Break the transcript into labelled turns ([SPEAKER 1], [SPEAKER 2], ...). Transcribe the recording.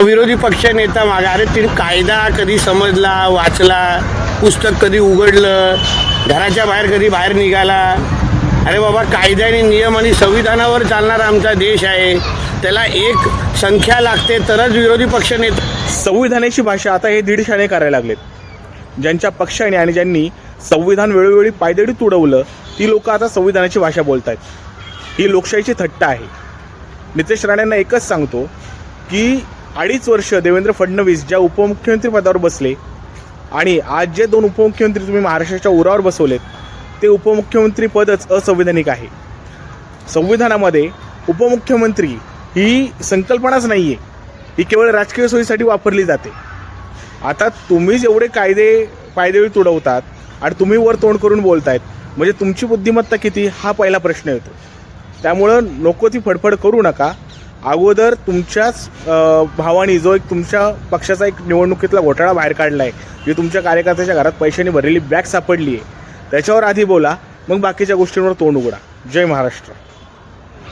[SPEAKER 1] विरोधी पक्ष नेता मागे, अरे तिने कायदा कधी समजला, वाचला, पुस्तक कधी उघडलं, घराच्या बाहेर कधी बाहेर निघाला? अरे बाबा, कायद्याने नियम आणि संविधानावर चालणारा आमचा देश आहे. त्याला एक संख्या लागते तरच विरोधी पक्ष नेता.
[SPEAKER 2] संविधानाची भाषा आता हे दीड शाळे करायला लागलेत. ज्यांच्या पक्षाने आणि ज्यांनी संविधान वेळोवेळी पायदळी तुडवलं ती लोक आता संविधानाची भाषा बोलत आहेत. ही लोकशाहीची थट्टा आहे. नितेश राणेंना एकच सांगतो की 2.5 वर्ष देवेंद्र फडणवीस ज्या उपमुख्यमंत्री पदावर बसले आणि आज जे 2 उपमुख्यमंत्री तुम्ही महाराष्ट्राच्या उरावर बसवलेत ते उपमुख्यमंत्री पदच असंवैधानिक आहे. संविधानामध्ये उपमुख्यमंत्री ही संकल्पनाच नाही आहे, ही केवळ राजकीय सोयीसाठी वापरली जाते. आता तुम्हीच एवढे कायदे पायदळी तुडवतात आणि तुम्ही वर तोंड करून बोलतायत, म्हणजे तुमची बुद्धिमत्ता किती हा पहिला प्रश्न येतो. त्यामुळं नको ती फडफड करू नका. अगोदर तुमच्याच भावानी जो एक तुमच्या पक्षाचा एक निवडणुकीतला घोटाळा बाहेर काढला आहे, जी तुमच्या कार्यकर्त्याच्या घरात पैशाने भरलेली बॅग सापडली आहे, त्याच्यावर आधी बोला, मग बाकीच्या गोष्टींवर तोंड उघडा. जय महाराष्ट्र.